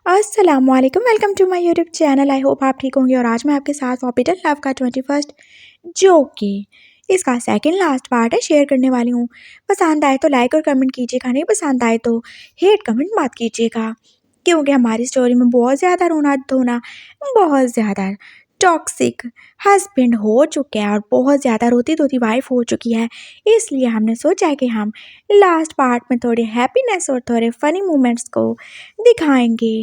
अस्सलामुअलैकुम, welcome to my YouTube channel. I hope आप ठीक होंगे। और आज मैं आपके साथ फॉरबिडन लव का 21st जो कि इसका सेकंड लास्ट पार्ट है शेयर करने वाली हूँ। पसंद आए तो लाइक और कमेंट कीजिएगा, नहीं पसंद आए तो हेट कमेंट मत कीजिएगा, क्योंकि हमारी स्टोरी में बहुत ज़्यादा रोना धोना, बहुत ज़्यादा टॉक्सिक हस्बैंड हो चुके हैं और बहुत ज़्यादा रोती धोती वाइफ हो चुकी है। इसलिए हमने सोचा है कि हम लास्ट पार्ट में थोड़े हैप्पीनेस और थोड़े फनी मोमेंट्स को दिखाएंगे।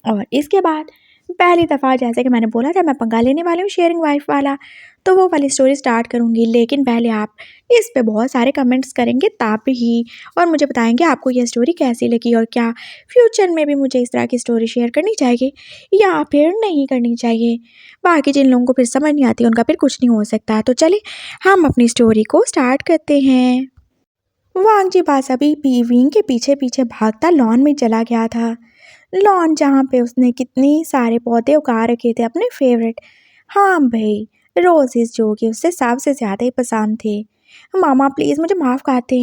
और इसके बाद पहली दफ़ा जैसे कि मैंने बोला था मैं पंगा लेने वाली हूँ शेयरिंग वाइफ वाला, तो वो वाली स्टोरी स्टार्ट करूँगी। लेकिन पहले आप इस पे बहुत सारे कमेंट्स करेंगे तब ही, और मुझे बताएंगे आपको ये स्टोरी कैसी लगी और क्या फ्यूचर में भी मुझे इस तरह की स्टोरी शेयर करनी चाहिए या फिर नहीं करनी चाहिए। बाकी जिन लोगों को फिर समझ नहीं आती उनका फिर कुछ नहीं हो सकता। तो चलिए हम अपनी स्टोरी को स्टार्ट करते हैं। वांगजी बास अभी भी विंग के पीछे पीछे भागता लॉन में चला गया था। लॉन जहाँ पे उसने कितने सारे पौधे उगा रखे थे अपने फेवरेट। हाँ भाई, रोजेस जो कि उससे सबसे ज़्यादा ही पसंद थे। मामा प्लीज़ मुझे माफ़ कर दे।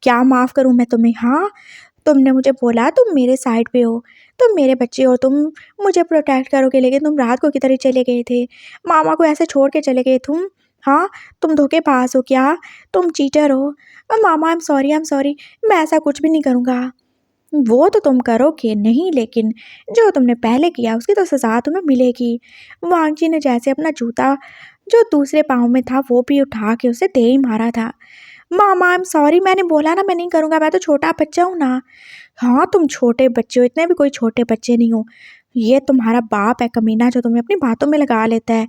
क्या माफ़ करूँ मैं तुम्हें? हाँ, तुमने मुझे बोला तुम मेरे साइड पे हो, तुम मेरे बच्चे हो, तुम मुझे प्रोटेक्ट करोगे, लेकिन तुम रात को किधर चले गए थे? मामा को ऐसे छोड़ के चले गए तुम? हाँ, तुम धोखेबाज हो क्या? तुम चीटर हो। मामा आई एम सॉरी, मैं ऐसा कुछ भी नहीं करूँगा। वो तो तुम करोगे नहीं, लेकिन जो तुमने पहले किया उसकी तो सज़ा तुम्हें मिलेगी। वांगजी ने जैसे अपना जूता जो दूसरे पाँव में था वो भी उठा के उसे दे ही मारा था। मामा आई एम सॉरी, मैंने बोला ना मैं नहीं करूँगा, मैं तो छोटा बच्चा हूँ ना। हाँ तुम छोटे बच्चे हो, इतने भी कोई छोटे बच्चे नहीं हो। ये तुम्हारा बाप है कमीना जो तुम्हें अपनी बातों में लगा लेता है।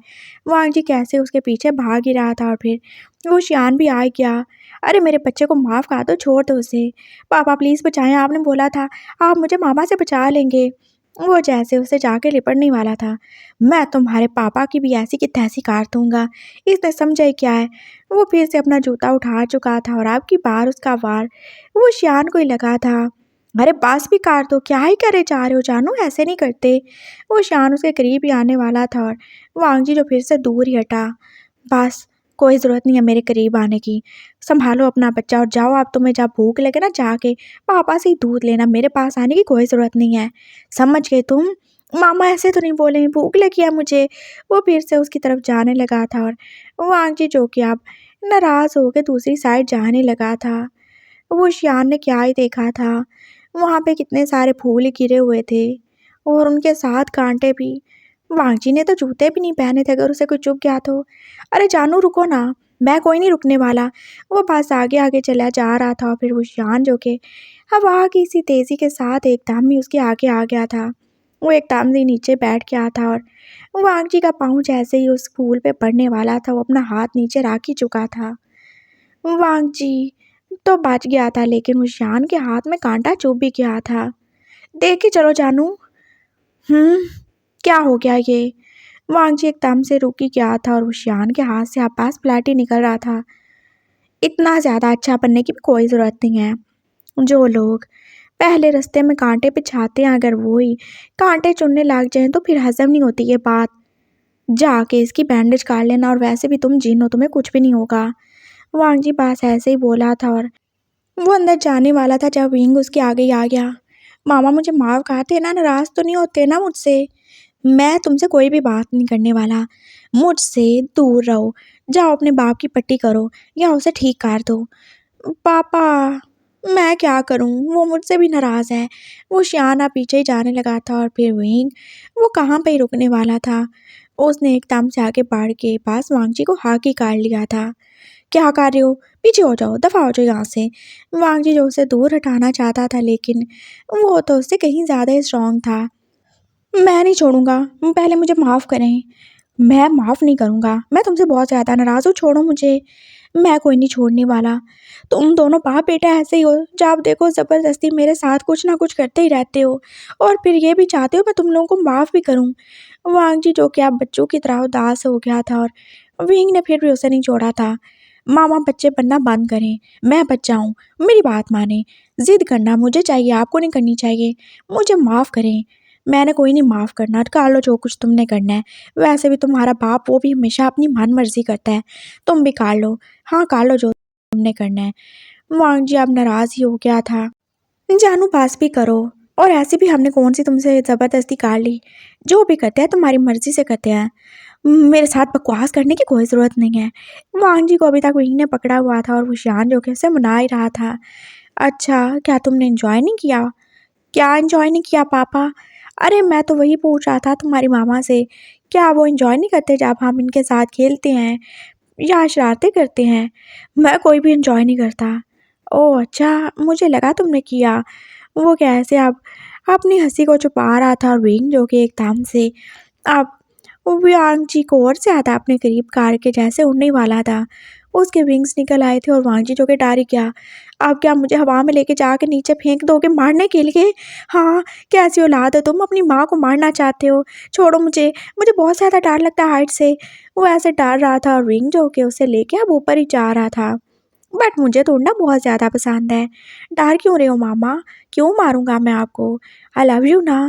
वांगजी कैसे उसके पीछे भाग ही रहा था और फिर वो शियान भी आ गया। अरे मेरे बच्चे को माफ़ कर दो, छोड़ दो उसे। पापा प्लीज़ बचाएं, आपने बोला था आप मुझे मामा से बचा लेंगे। वो जैसे उसे जाके लिपटने वाला था। मैं तुम्हारे पापा की भी ऐसी की तैसी काट दूंगा। इसने समझा ही क्या है। वो फिर से अपना जूता उठा चुका था और अब की बार उसका वार वो शियान को ही लगा था। अरे बास भी काट दो, क्या ही करे जा रहे हो जानू, ऐसे नहीं करते। वो शियान उसके करीब ही आने वाला था और वांगजी जो फिर से दूर ही हटा। बस कोई ज़रूरत नहीं है मेरे करीब आने की। संभालो अपना बच्चा और जाओ, आप तुम्हें जब भूख लगे ना जाके पापा से ही दूध लेना, मेरे पास आने की कोई ज़रूरत नहीं है। समझ गए तुम? मामा ऐसे तो नहीं बोले, भूख लगी है मुझे। वो फिर से उसकी तरफ जाने लगा था और वांगजी जो कि अब नाराज़ होकर दूसरी साइड जाने लगा था। वो शियान ने क्या ही देखा था, वहाँ पे कितने सारे फूल गिरे हुए थे और उनके साथ कांटे भी। वांगजी ने तो जूते भी नहीं पहने थे, अगर उसे कुछ चुभ गया तो। अरे जानू रुको ना, मैं कोई नहीं रुकने वाला। वो बस आगे आगे चला जा रहा था और फिर वो शियान जो कि हवा की सी तेज़ी के साथ एकदम ही उसके आगे आ गया था। वो एकदम से नीचे बैठ गया था और वांगजी का पाँव जैसे ही उस फूल पे पड़ने वाला था वो अपना हाथ नीचे रख ही चुका था। वांगजी तो बच गया था, लेकिन उस शान के हाथ में कांटा चुभ भी गया था। देख के चलो जानू। हम्म, क्या हो गया ये? वांगजी एकदम से रुक ही गया था और उस शान के हाथ से आपास फ्लैट ही निकल रहा था। इतना ज़्यादा अच्छा बनने की भी कोई ज़रूरत नहीं है। जो लोग पहले रास्ते में कांटे बिछाते हैं, अगर वो ही कांटे चुनने लग जाएं तो फिर हजम नहीं होती ये बात। जाके इसकी बैंडेज काट लेना, और वैसे भी तुम जिन हो, तुम्हें कुछ भी नहीं होगा। वांगजी पास ऐसे ही बोला था और वो अंदर जाने वाला था जब विंग उसके आगे ही आ गया। मामा मुझे माफ़ कर देना, नाराज़ तो नहीं होते ना मुझसे? मैं तुमसे कोई भी बात नहीं करने वाला, मुझसे दूर रहो। जाओ अपने बाप की पट्टी करो या उसे ठीक कर दो। पापा मैं क्या करूं, वो मुझसे भी नाराज़ है। वो शियाना पीछे ही जाने लगा था और फिर विंग वो कहाँ पे ही रुकने वाला था। उसने एकदम से आगे बढ़ के पास वांगजी को हाथ ही काट लिया था। क्या कर रहे हो? पीछे हो जाओ, दफ़ा हो जाओ यहाँ से। वांगजी जो उसे दूर हटाना चाहता था, लेकिन वो तो उससे कहीं ज़्यादा ही स्ट्रॉन्ग था। मैं नहीं छोड़ूंगा, पहले मुझे माफ़ करें। मैं माफ़ नहीं करूँगा, मैं तुमसे बहुत ज़्यादा नाराज़ हूँ, छोड़ो मुझे। मैं कोई नहीं छोड़ने वाला। तुम दोनों बाप बेटा ऐसे ही हो, जब देखो ज़बरदस्ती मेरे साथ कुछ ना कुछ करते ही रहते हो और फिर ये भी चाहते हो मैं तुम लोगों को माफ़ भी करूँ। वांगजी जो कि अब बच्चों की तरह उदास हो गया था और विंग ने फिर भी उसे नहीं छोड़ा था। मामा बच्चे बनना बंद करें, मैं बच्चा हूँ, मेरी बात माने। ज़िद करना मुझे चाहिए, आपको नहीं करनी चाहिए। मुझे माफ़ करें। मैंने कोई नहीं माफ़ करना, कर लो जो कुछ तुमने करना है। वैसे भी तुम्हारा बाप वो भी हमेशा अपनी मन मर्जी करता है, तुम भी कर लो। हाँ कर लो जो तुमने करना है। वांगजी अब नाराज़ ही हो गया था। जानू पास भी करो, और ऐसे भी हमने कौन सी तुमसे ज़बरदस्ती कार ली। जो भी करते हैं तुम्हारी मर्ज़ी से करते हैं। मेरे साथ बकवास करने की कोई ज़रूरत नहीं है। वांग जी को अभी तक विंग ने पकड़ा हुआ था और वो शान जो कि उसे मना ही रहा था। अच्छा, क्या तुमने एन्जॉय नहीं किया? क्या एन्जॉय नहीं किया पापा? अरे मैं तो वही पूछ रहा था तुम्हारी मामा से, क्या वो एन्जॉय नहीं करते जब हम इनके साथ खेलते हैं या शरारतें करते हैं? मैं कोई भी एन्जॉय नहीं करता। ओह अच्छा, मुझे लगा तुमने किया। वो कैसे अब अपनी हँसी को छुपा रहा था और विंग जो कि एकदम से अब वांग जी को और ज़्यादा अपने करीब कार के जैसे उड़ने वाला था। उसके विंग्स निकल आए थे और वांग जी जो कि डर गया। अब क्या मुझे हवा में लेके जाके नीचे फेंक दोगे मारने के लिए? हाँ, कैसी औलाद हो तुम, अपनी माँ को मारना चाहते हो। छोड़ो मुझे, मुझे बहुत ज़्यादा डर लगता है हाइट से। वो ऐसे डर रहा था और विंग जो कि उसे लेके अब ऊपर ही जा रहा था। बट मुझे तो उड़ना बहुत ज़्यादा पसंद है। डर क्यों रहे हो मामा? क्यों मारूँगा मैं आपको? आई लव यू ना।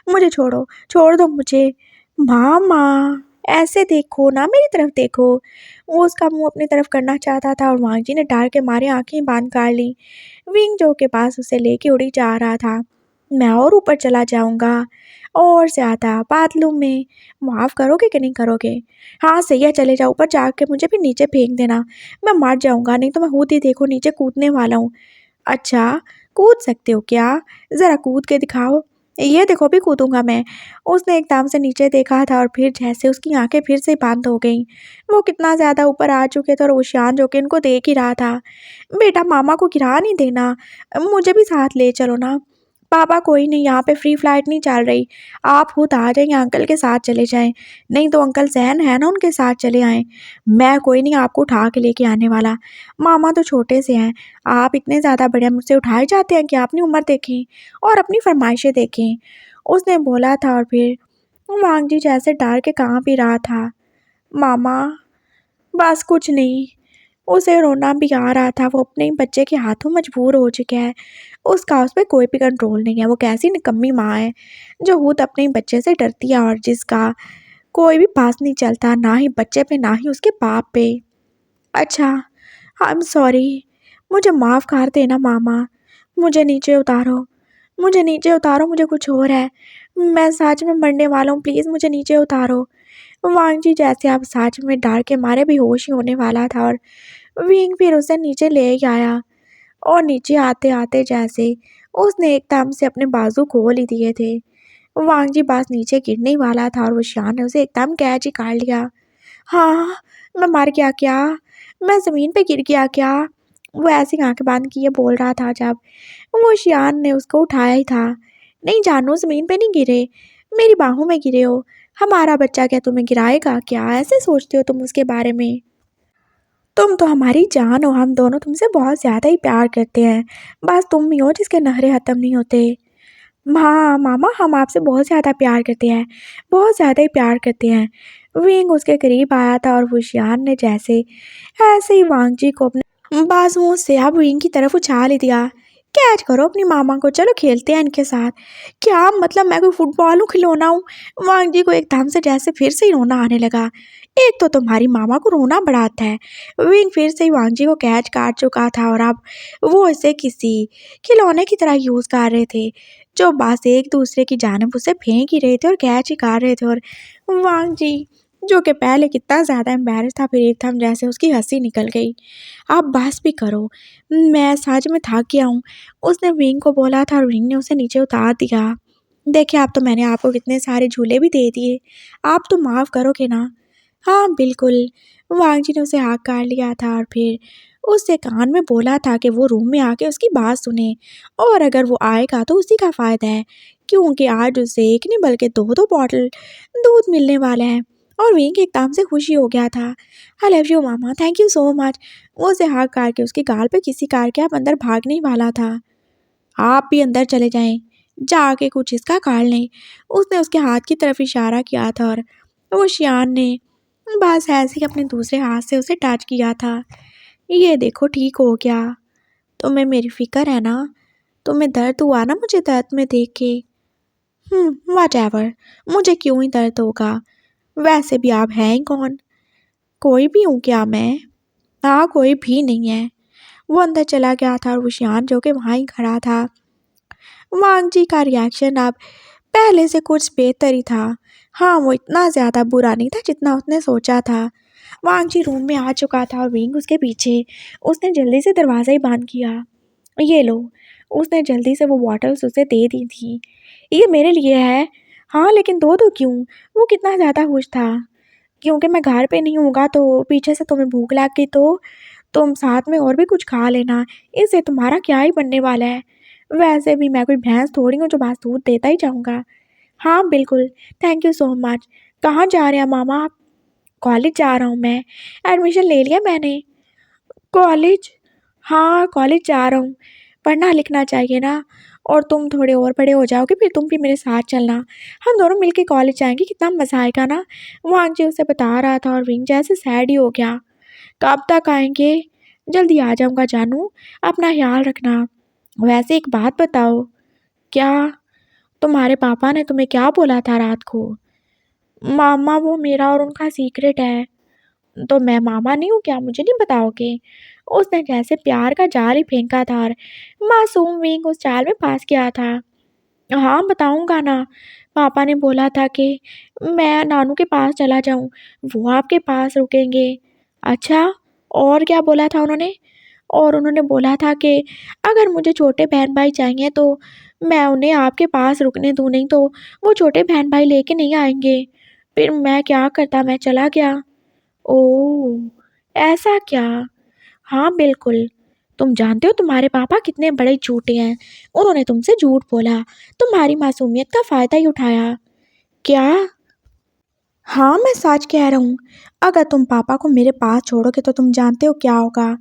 मुझे छोड़ो, छोड़ दो मुझे। मामा, ऐसे देखो ना, मेरी तरफ देखो। वो उसका मुँह अपनी तरफ करना चाहता था और वांग जी ने डर के मारे आँखें बंद कर ली। विंग जो के पास उसे लेके उड़ी जा रहा था। मैं और ऊपर चला जाऊँगा, और ज़्यादा बादलों में। माफ़ करोगे कि नहीं करोगे? हाँ, सही है, चले जाओ ऊपर जाके मुझे भी नीचे फेंक देना। मैं मर जाऊँगा, नहीं तो मैं खुद ही देखो नीचे कूदने वाला हूँ। अच्छा, कूद सकते हो क्या? ज़रा कूद के दिखाओ। ये देखो अभी कूदूँगा मैं। उसने एकदम से नीचे देखा था और फिर जैसे उसकी आँखें फिर से बंद हो गईं। वो कितना ज़्यादा ऊपर आ चुके थे और ऊशियान जो कि इनको देख ही रहा था। बेटा मामा को गिरा नहीं देना, मुझे भी साथ ले चलो ना। पापा कोई नहीं, यहाँ पे फ्री फ्लाइट नहीं चल रही। आप खुद आ जाएँ या अंकल के साथ चले जाएँ। नहीं तो अंकल ज़ैन है ना, उनके साथ चले आएँ। मैं कोई नहीं आपको उठा के लेके आने वाला। मामा तो छोटे से हैं, आप इतने ज़्यादा बड़े हैं, मुझसे उठाए जाते हैं कि अपनी उम्र देखें और अपनी फ़रमाइशें देखें। उसने बोला था और फिर वांग जी जैसे डर के काँप ही रहा था। मामा, बस कुछ नहीं। उसे रोना भी आ रहा था, वो अपने ही बच्चे के हाथों मजबूर हो चुका है। उसका उस पे कोई भी कंट्रोल नहीं है। वो कैसी निकम्मी माँ है, जो खुद अपने ही बच्चे से डरती है और जिसका कोई भी पास नहीं चलता, ना ही बच्चे पे, ना ही उसके बाप पे। अच्छा, आई एम सॉरी, मुझे माफ़ कर देना मामा। मुझे नीचे उतारो, मुझे नीचे उतारो, मुझे कुछ हो रहा है। मैं सच में मरने वाला हूँ, प्लीज़ मुझे नीचे उतारो। वांग जी जैसे अब सच में डर के मारे बेहोश ही होने वाला था और विंग फिर उसे नीचे ले ही आया। और नीचे आते-आते जैसे उसने एकदम से अपने बाजू खोल ही दिए थे। वांग जी बस नीचे गिरने ही वाला था और वो शान ने उसे एकदम कैच ही कर लिया। हाँ, मैं मर गया क्या? मैं ज़मीन पे गिर गया क्या? वो ऐसी आँखें बंद किए बोल रहा था जब वो शियान ने उसको उठाया ही था। नहीं जानू, ज़मीन पे नहीं गिरे, मेरी बाहों में गिरे हो। हमारा बच्चा क्या तुम्हें गिराएगा क्या? ऐसे सोचते हो तुम उसके बारे में? तुम तो हमारी जान हो, हम दोनों तुमसे बहुत ज़्यादा ही प्यार करते हैं। बस तुम ही हो जिसके नखरे ख़त्म नहीं होते। हाँ, मामा हम आपसे बहुत ज़्यादा प्यार करते हैं, बहुत ज़्यादा ही प्यार करते हैं। विंग उसके करीब आया था और वुशियान ने जैसे ऐसे ही वांग जी को अपने बाजुओं से अब विंग की तरफ उछाल ही दिया। कैच करो अपनी मामा को, चलो खेलते हैं इनके साथ। क्या मतलब मैं कोई फुटबॉल हूँ, खिलौना हूँ? वांग जी को एकदम से जैसे फिर से ही रोना आने लगा। एक तो तुम्हारी मामा को रोना बड़ा आता है। विंग फिर से ही वांग जी को कैच काट चुका था और अब वो इसे किसी खिलौने की तरह यूज़ कर रहे थे, जो बस एक दूसरे की जानिब उसे फेंक ही रहे थे और कैच ही कर रहे थे। और वांग जी जो कि पहले कितना ज़्यादा एम्बैरेस था, फिर एकदम जैसे उसकी हंसी निकल गई। अब बस भी करो, मैं सच में थक गया हूँ। उसने विंग को बोला था और विंग ने उसे नीचे उतार दिया। देखिए अब तो मैंने आपको कितने सारे झूले भी दे दिए, आप तो माफ़ करोगे ना? हाँ बिल्कुल। वांग जी ने उसे हाँ कर लिया था और फिर उससे कान में बोला था कि वो रूम में आके उसकी बात सुने, और अगर वो आएगा तो उसी का फ़ायदा है, क्योंकि आज उसे एक नहीं बल्कि दो दो बॉटल दूध मिलने वाला है। और विंग एकदम से खुशी हो गया था। I love you mama, thank you so much. वो उसे हाँ करके उसके गाल पे किसी करके अब अंदर भागने वाला था। आप भी अंदर चले जाएं, जाके कुछ इसका काट लें। उसने उसके हाथ की तरफ इशारा किया था और वो शियान ने बस ऐसे ही अपने दूसरे हाथ से उसे टच किया था। ये देखो ठीक हो गया। तुम्हें मेरी फिक्र है ना? तुम्हें दर्द हुआ ना मुझे दर्द में देख के? व्हाटएवर, मुझे क्यों ही दर्द होगा? वैसे भी आप हैं ही कौन? कोई भी हूँ क्या मैं? हाँ, कोई भी नहीं है। वो अंदर चला गया था और वो शियान जो कि वहाँ ही खड़ा था। वांग जी का रिएक्शन अब पहले से कुछ बेहतर ही था। हाँ, वो इतना ज़्यादा बुरा नहीं था जितना उसने सोचा था। वांग जी रूम में आ चुका था और विंग उसके पीछे। उसने जल्दी से दरवाज़ा ही बंद किया। ये लो, उसने जल्दी से वो बॉटल्स उसे दे दी थी। ये मेरे लिए है। हाँ, लेकिन दो दो क्यों? वो कितना ज़्यादा खुश था। क्योंकि मैं घर पे नहीं हूँगा तो पीछे से तुम्हें भूख लग गई तो तुम साथ में और भी कुछ खा लेना। इससे तुम्हारा क्या ही बनने वाला है। वैसे भी मैं कोई भैंस थोड़ी हूँ जो बस दूध देता ही जाऊँगा। हाँ, बिल्कुल। Thank you so much. कहाँ जा रहे हैं मामा आप? कॉलेज जा रहा हूँ मैं। एडमिशन ले लिया मैंने। कॉलेज? हाँ, कॉलेज जा रहा हूँ। पढ़ना लिखना चाहिए ना। और तुम थोड़े और बड़े हो जाओगे फिर तुम भी मेरे साथ चलना। हम दोनों मिलके कॉलेज जाएंगे, कितना मज़ा आएगा ना। वांग जी उसे बता रहा था और विंग जैसे सैड ही हो गया। कब तक आएंगे? जल्दी आ जाऊँगा जानू। अपना ख्याल रखना। वैसे एक बात बताओ। क्या? तुम्हारे पापा ने तुम्हें क्या बोला था रात को? मामा, वो मेरा और उनका सीक्रेट है। तो मैं मामा नहीं हूँ क्या, मुझे नहीं बताओगे? उसने जैसे प्यार का जाल ही फेंका था और मासूम विंग उस जाल में फंस गया था। हाँ, बताऊंगा ना। पापा ने बोला था कि मैं नानू के पास चला जाऊं, वो आपके पास रुकेंगे। अच्छा, और क्या बोला था उन्होंने? और उन्होंने बोला था कि अगर मुझे छोटे बहन भाई चाहिए तो मैं उन्हें आपके पास रुकने दूँ, नहीं तो वो छोटे बहन भाई लेके नहीं आएंगे। फिर मैं क्या करता, मैं चला गया। ओह! ऐसा क्या? हाँ, बिल्कुल। तुम जानते हो तुम्हारे पापा कितने बड़े झूठे हैं। उन्होंने तुमसे झूठ बोला, तुम्हारी मासूमियत का फ़ायदा ही उठाया। क्या? हाँ, मैं सच कह रहा हूँ। अगर तुम पापा को मेरे पास छोड़ोगे तो तुम जानते हो क्या होगा?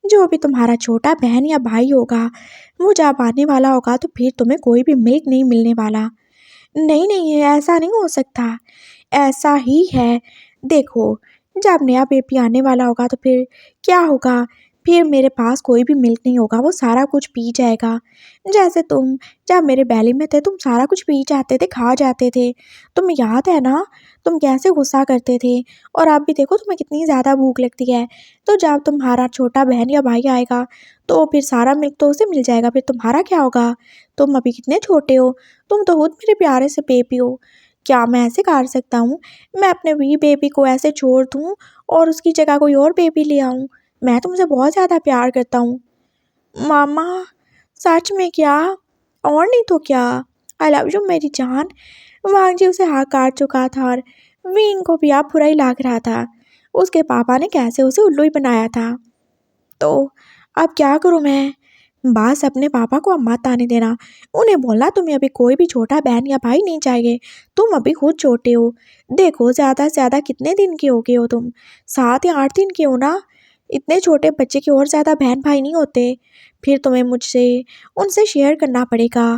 जो भी तुम्हारा छोटा बहन या भाई होगा, वो जब आने वाला होगा तो फिर तुम्हें कोई भी मिल्क नहीं मिलने वाला। नहीं, नहीं, ऐसा नहीं हो सकता। ऐसा ही है। देखो, जब नया बेबी आने वाला होगा तो फिर क्या होगा? फिर मेरे पास कोई भी मिल्क नहीं होगा, वो सारा कुछ पी जाएगा। जैसे तुम जब मेरे बैली में थे तुम सारा कुछ पी जाते थे, खा जाते थे। तुम्हें याद है ना? तुम कैसे गुस्सा करते थे। और अब भी देखो तुम्हें कितनी ज़्यादा भूख लगती है। तो जब तुम्हारा छोटा बहन या भाई आएगा तो फिर सारा मिल्क तो उसे मिल जाएगा, फिर तुम्हारा क्या होगा? तुम अभी कितने छोटे हो। तुम तो खुद मेरे प्यारे से बेबी हो। क्या मैं ऐसे कर सकता हूँ? मैं अपने वी बेबी को ऐसे छोड़ दूँ और उसकी जगह कोई और बेबी ले आऊँ? मैं तुमसे बहुत ज़्यादा प्यार करता हूँ। मामा, सच में क्या? और नहीं तो क्या। आई लव यू मेरी जान। वांग जी उसे हाँ काट चुका था और विंग को भी अब बुरा ही लग रहा था। उसके पापा ने कैसे उसे उल्लू ही बनाया था। तो अब क्या करूँ मैं? बस अपने पापा को अब मत आने देना। उन्हें बोलना तुम्हें अभी कोई भी छोटा बहन या भाई नहीं चाहिए। तुम अभी खुद छोटे हो। देखो, ज़्यादा से ज़्यादा कितने दिन के हो गए हो तुम? 7 या 8 दिन के हो ना? इतने छोटे बच्चे के और ज़्यादा बहन भाई नहीं होते। फिर तुम्हें मुझसे उनसे शेयर करना पड़ेगा।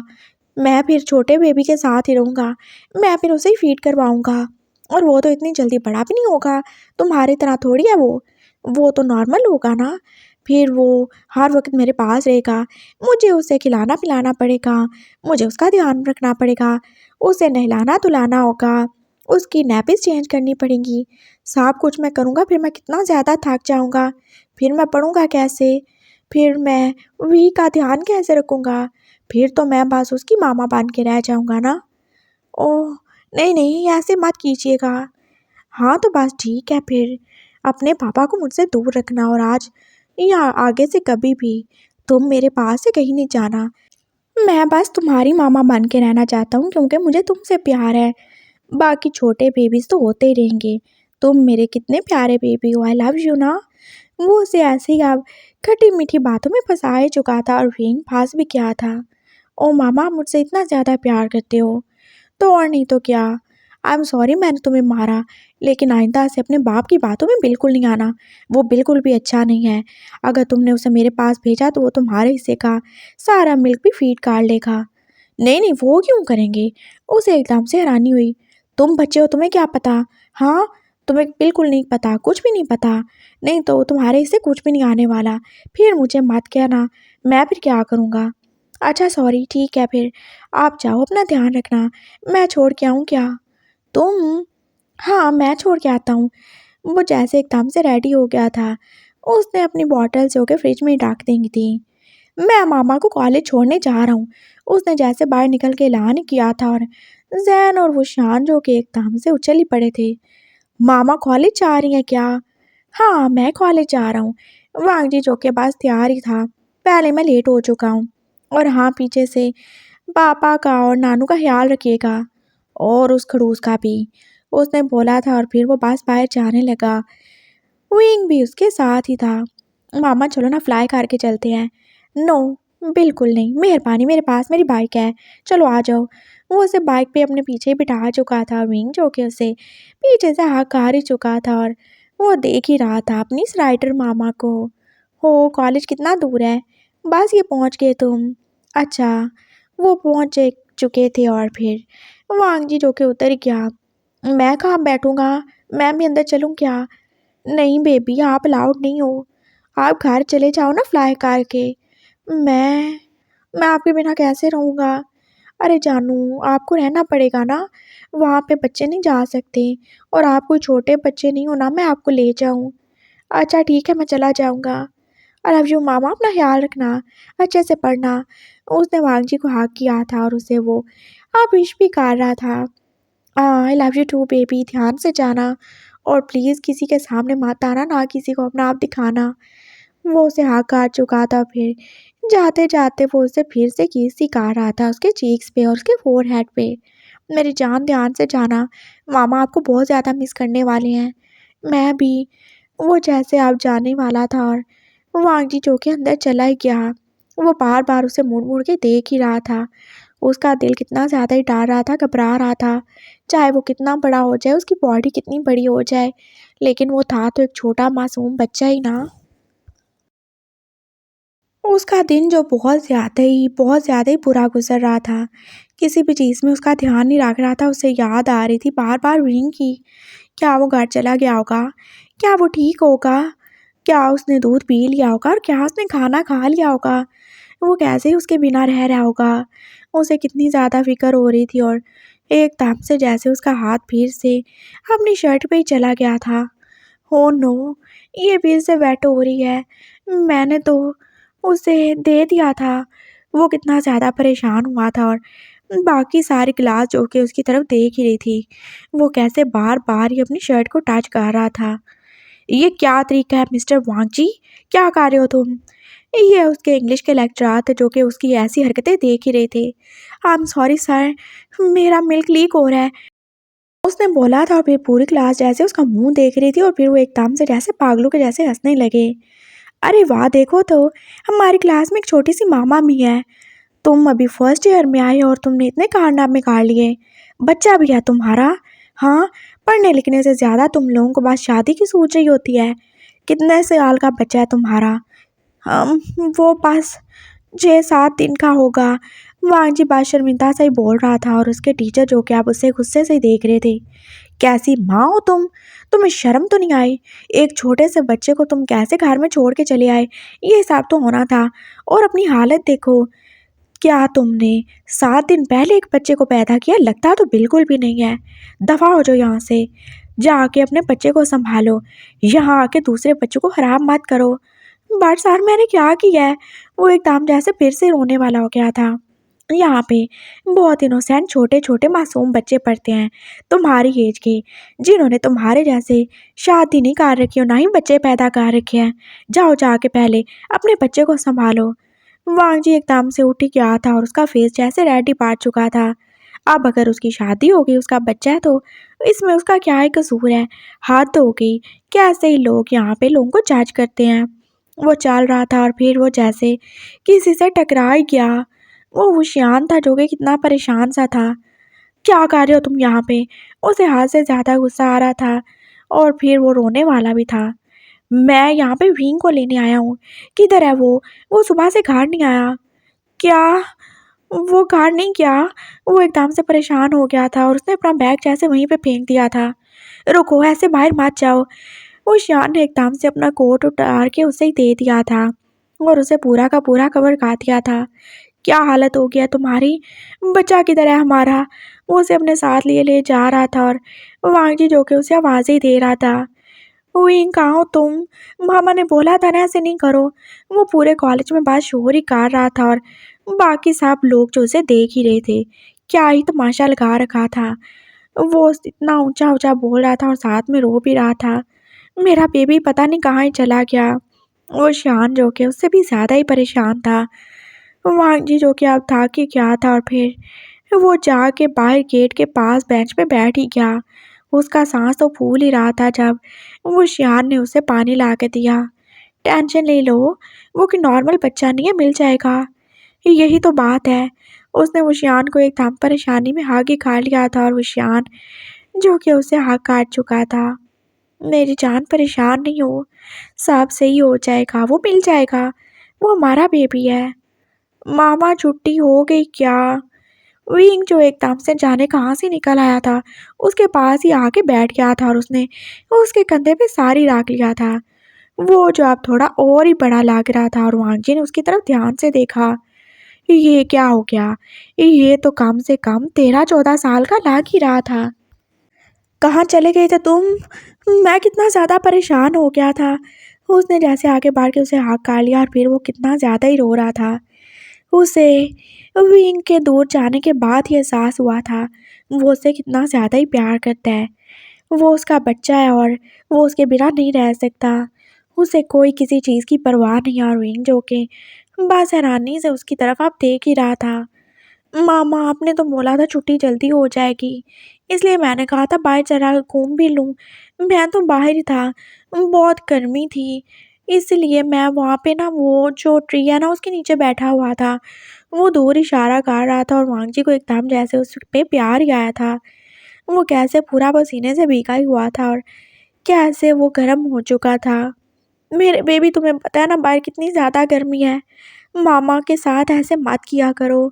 मैं फिर छोटे बेबी के साथ ही रहूँगा। मैं फिर उसे ही फीड करवाऊँगा। और वो तो इतनी जल्दी बड़ा भी नहीं होगा। तुम्हारी तरह थोड़ी है वो। वो तो नॉर्मल होगा ना। फिर वो हर वक्त मेरे पास रहेगा। मुझे उसे खिलाना पिलाना पड़ेगा। मुझे उसका ध्यान रखना पड़ेगा। उसे नहलाना धुलाना होगा। उसकी नैपिस चेंज करनी पड़ेंगी। सब कुछ मैं करूँगा, फिर मैं कितना ज़्यादा थक जाऊँगा। फिर मैं पढ़ूँगा कैसे? फिर मैं वी का ध्यान कैसे रखूँगा? फिर तो मैं बस उसकी मामा बन के रह जाऊँगा ना। ओह! नहीं, नहीं, ऐसे मत कीजिएगा। हाँ, तो बस ठीक है फिर। अपने पापा को मुझसे दूर रखना और आज या आगे से कभी भी तुम मेरे पास से कहीं नहीं जाना। मैं बस तुम्हारी मामा बन के रहना चाहता हूँ क्योंकि मुझे तुमसे प्यार है। बाकी छोटे बेबीज़ तो होते ही रहेंगे। तुम मेरे कितने प्यारे बेबी हो, आई लव यू ना। वो उसे ऐसे ही अब खटी-मीठी बातों में फँसा ही चुका था और रिंग फँस भी गया था। ओह मामा, आप मुझसे इतना ज़्यादा प्यार करते हो। तो और नहीं तो क्या। आई एम सॉरी मैंने तुम्हें मारा, लेकिन आइंदा से अपने बाप की बातों में बिल्कुल नहीं आना। वो बिल्कुल भी अच्छा नहीं है। अगर तुमने उसे मेरे पास भेजा तो वो तुम्हारे हिस्से का सारा मिल्क भी फीड कर लेगा। नहीं, नहीं, वो क्यों करेंगे? उसे एकदम से हैरानी हुई। तुम बच्चे हो, तुम्हें क्या पता? हाँ, तुम्हें बिल्कुल नहीं पता, कुछ भी नहीं पता। नहीं तो तुम्हारे हिस्से कुछ भी नहीं आने वाला। फिर मुझे मत कहना, मैं फिर क्या करूँगा? अच्छा सॉरी, ठीक है फिर। आप जाओ, अपना ध्यान रखना। मैं छोड़ के आऊँ क्या? तुम? हाँ, मैं छोड़ के आता हूँ। वो जैसे एकदम से रेडी हो गया था। उसने अपनी बॉटल जो कि फ्रिज में ही रख दी थी। मैं मामा को कॉलेज छोड़ने जा रहा हूँ। उसने जैसे बाहर निकल के ऐलान किया था और जैन और वुशान जो कि एकदम से उछल ही पड़े थे। मामा कॉलेज जा रही हैं क्या? हाँ, मैं कॉलेज जा रहा हूँ। वांगजी जो के पास तैयार ही था। पहले मैं लेट हो चुका हूँ। और हाँ, पीछे से पापा का और नानू का ख्याल रखिएगा। और उस खड़ूस का भी, उसने बोला था और फिर वो बस बाहर जाने लगा। विंग भी उसके साथ ही था। मामा चलो ना फ्लाई कार के चलते हैं। नो, बिल्कुल नहीं, मेहरबानी, मेरे पास मेरी बाइक है, चलो आ जाओ। वो उसे बाइक पे अपने पीछे बिठा चुका था। विंग जो कि उसे पीछे से हकार ही चुका था और वो देख ही रहा था अपनी इस राइटर मामा को। हो, कॉलेज कितना दूर है? बस ये पहुंच गए तुम? अच्छा, वो चुके थे और फिर वांगजी जो कि उतर गया। मैं कहाँ बैठूंगा? मैं भी अंदर चलूँ क्या? नहीं बेबी, आप अलाउड नहीं हो। आप घर चले जाओ ना फ्लाई कार के। मैं मैं आपके बिना कैसे रहूँगा? अरे जानू, आपको रहना पड़ेगा ना, वहाँ पे बच्चे नहीं जा सकते। और आप कोई छोटे बच्चे नहीं हो ना, मैं आपको ले जाऊँ। अच्छा ठीक है, मैं चला जाऊँगा। आई लव यू मामा, अपना ख्याल रखना, अच्छे से पढ़ना। उसने वांगजी को हाँ किया था और उसे वो विश भी कर रहा था। I love you too baby, ध्यान से जाना और प्लीज़ किसी के सामने मत आना, ना किसी को अपना आप दिखाना। वो उसे हाँ काट चुका था। फिर जाते जाते वो उसे फिर से किस सी कर रहा था उसके चीक्स पे और उसके फोरहेड पे। मेरी जान, ध्यान से जाना, मामा आपको बहुत ज़्यादा मिस करने वाले हैं। मैं भी। वो जैसे अब जाने वाला था और वांगजी जो के अंदर चला ही गया। वो बार बार उसे मुड़ मुड़ के देख ही रहा था। उसका दिल कितना ज़्यादा ही डर रहा था, घबरा रहा था। चाहे वो कितना बड़ा हो जाए, उसकी बॉडी कितनी बड़ी हो जाए, लेकिन वो था तो एक छोटा मासूम बच्चा ही ना। उसका दिन जो बहुत ज़्यादा ही बुरा गुजर रहा था। किसी भी चीज़ में उसका ध्यान नहीं रख रहा था। उसे याद आ रही थी बार बार रिंग की। क्या वो घर चला गया होगा? क्या वो ठीक होगा? क्या उसने दूध पी लिया होगा? और क्या उसने खाना खा लिया होगा? वो कैसे ही उसके बिना रह रहा होगा? उसे कितनी ज़्यादा फिक्र हो रही थी और एकदम से जैसे उसका हाथ फिर से अपनी शर्ट पे ही चला गया था। हो नो, ये फिर से वेट हो रही है। मैंने तो उसे दे दिया था। वो कितना ज़्यादा परेशान हुआ था और बाकी सारी क्लास जो कि उसकी तरफ देख ही रही थी। वो कैसे बार बार ही अपनी शर्ट को टच कर रहा था। ये क्या तरीका है मिस्टर वांगजी? क्या कर रहे हो तुम? ये उसके इंग्लिश के लेक्चरार थे जो कि उसकी ऐसी हरकतें देख ही रहे थे। आई एम सॉरी सर, मेरा मिल्क लीक हो रहा है, उसने बोला था। और फिर पूरी क्लास जैसे उसका मुंह देख रही थी और फिर वो एकदम से जैसे पागलों के जैसे हंसने लगे। अरे वाह, देखो तो, हमारी क्लास में एक छोटी सी मामा भी है। तुम अभी फर्स्ट ईयर में आए और तुमने इतने कारनामे कर लिए। बच्चा भी है तुम्हारा। हाँ, पढ़ने लिखने से ज़्यादा तुम लोगों को बस शादी की सोच रही होती है। कितने साल का बच्चा है तुम्हारा? हम वो बस 6-7 दिन का होगा। वांजी बात शर्मिंदा सा ही बोल रहा था और उसके टीचर जो कि आप उसे गुस्से से ही देख रहे थे। कैसी माँ हो तुम? तुम्हें शर्म तो नहीं आई? एक छोटे से बच्चे को तुम कैसे घर में छोड़ के चले आए? ये हिसाब तो होना था। और अपनी हालत देखो, क्या तुमने 7 दिन पहले एक बच्चे को पैदा किया? लगता तो बिल्कुल भी नहीं है। दफ़ा हो जाओ यहाँ से, जाके अपने बच्चे को संभालो। यहाँ आके दूसरे बच्चों को खराब मत करो। बट सर, मैंने क्या किया है? वो एकदम जैसे फिर से रोने वाला हो गया था। यहाँ पे बहुत इनोसेंट छोटे छोटे मासूम बच्चे पढ़ते हैं, तुम्हारी एज के, जिन्होंने तुम्हारे जैसे शादी नहीं कर रखी हो, ना ही बच्चे पैदा कर रखे हैं। जाओ जाके पहले अपने बच्चे को संभालो। वांगजी एकदम से उठ गया था और उसका फेस जैसे रेड ही पाट चुका था। अब अगर उसकी शादी हो गई, उसका बच्चा है, तो इसमें उसका क्या ही कसूर है? हाथ हो गई। कैसे ही लोग यहाँ पे लोगों को जज करते हैं। वो चल रहा था और फिर वो जैसे किसी से टकरा ही गया। वो हुशियान था जो कि कितना परेशान सा था। क्या कर रहे हो तुम यहाँ पे? उसे हद से ज़्यादा गुस्सा आ रहा था और फिर वो रोने वाला भी था। मैं यहाँ पे विंग को लेने आया हूँ। किधर है वो? वो सुबह से घर नहीं आया। क्या? वो घर नहीं गया? वो एकदम से परेशान हो गया था और उसने अपना बैग जैसे वहीं पे फेंक दिया था। रुको, ऐसे बाहर मत जाओ। वो शान ने एकदम से अपना कोट उतार के उसे ही दे दिया था और उसे पूरा का पूरा कवर कर दिया था। क्या हालत हो गया तुम्हारी? बच्चा किधर है हमारा? वो उसे अपने साथ लिए ले जा रहा था और वांगजी जो कि उसे आवाज़ ही दे रहा था। विंग कहाँ हो तुम? मामा ने बोला था ना ऐसे नहीं करो। वो पूरे कॉलेज में बात शोर ही कर रहा था और बाकी सब लोग जो उसे देख ही रहे थे। क्या ही तमाशा लगा रखा था। वो इतना ऊंचा ऊंचा बोल रहा था और साथ में रो भी रहा था। मेरा बेबी पता नहीं कहाँ ही चला गया। वो शान जो कि उससे भी ज़्यादा ही परेशान था। वांग जी जो कि अब था कि क्या था, और फिर वो जाके बाहर गेट के पास बेंच पे बैठ ही गया। उसका सांस तो फूल ही रहा था जब वो शियान ने उसे पानी ला के दिया। टेंशन ले लो, वो कि नॉर्मल बच्चा नहीं है, मिल जाएगा। यही तो बात है। उसने वो शियान को एक दम परेशानी में आगे खा लिया था और वो शियान जो कि उसे हाथ काट चुका था। मेरी जान परेशान नहीं हो, सब सही हो जाएगा, वो मिल जाएगा। वो हमारा बेबी है। मामा छुट्टी हो गई क्या? विंग जो एकदम से जाने कहाँ से निकल आया था, उसके पास ही आके बैठ गया था और उसने उसके कंधे पे सारी रख लिया था। वो जो अब थोड़ा और ही बड़ा लग रहा था और वांगजी ने उसकी तरफ ध्यान से देखा। ये क्या हो गया? ये तो कम से कम 13-14 साल का लग ही रहा था। कहाँ चले गए थे तुम? मैं कितना ज़्यादा परेशान हो गया था। उसने जैसे आगे बढ़ के उसे हाथ काट लिया और फिर वो कितना ज़्यादा ही रो रहा था। उसे विंग के दूर जाने के बाद ही एहसास हुआ था वो उससे कितना ज़्यादा ही प्यार करता है। वो उसका बच्चा है और वो उसके बिना नहीं रह सकता। उसे कोई किसी चीज़ की परवाह नहीं। और विंग जो कि बस हैरानी से उसकी तरफ आप देख ही रहा था। मामा आपने तो बोला था छुट्टी जल्दी हो जाएगी, इसलिए मैंने कहा था बाहर जरा घूम भी लूँ। मैं तो बाहर ही था, बहुत गर्मी थी, इसलिए मैं वहाँ पे ना वो जो ट्री है ना उसके नीचे बैठा हुआ था। वो दूर इशारा कर रहा था और वांगजी को एकदम जैसे उस पे प्यार ही आया था। वो कैसे पूरा पसीने से भीगा ही हुआ था और कैसे वो गर्म हो चुका था। मेरे बेबी, तुम्हें पता है ना बाहर कितनी ज़्यादा गर्मी है। मामा के साथ ऐसे मत किया करो।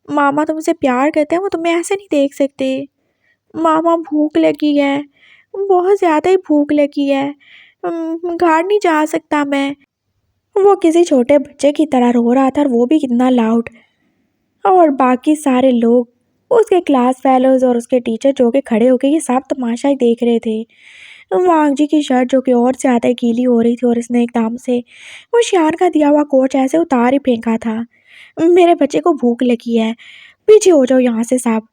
मामा तुमसे प्यार करते हैं, वो तुम्हें ऐसे नहीं देख सकते। मामा भूख लगी है, बहुत ज़्यादा ही भूख लगी है। घर नहीं जा सकता मैं। वो किसी छोटे बच्चे की तरह रो रहा था और वो भी कितना लाउड। और बाकी सारे लोग, उसके क्लास फेलोज और उसके टीचर जो कि खड़े होके ये सब तमाशा ही देख रहे थे। वांग जी की शर्ट जो कि और ज़्यादा गीली हो रही थी और उसने एकदम से वो शियान का दिया हुआ कोट ऐसे उतार ही फेंका था। मेरे बच्चे को भूख लगी है, पीछे हो जाओ यहाँ से सब।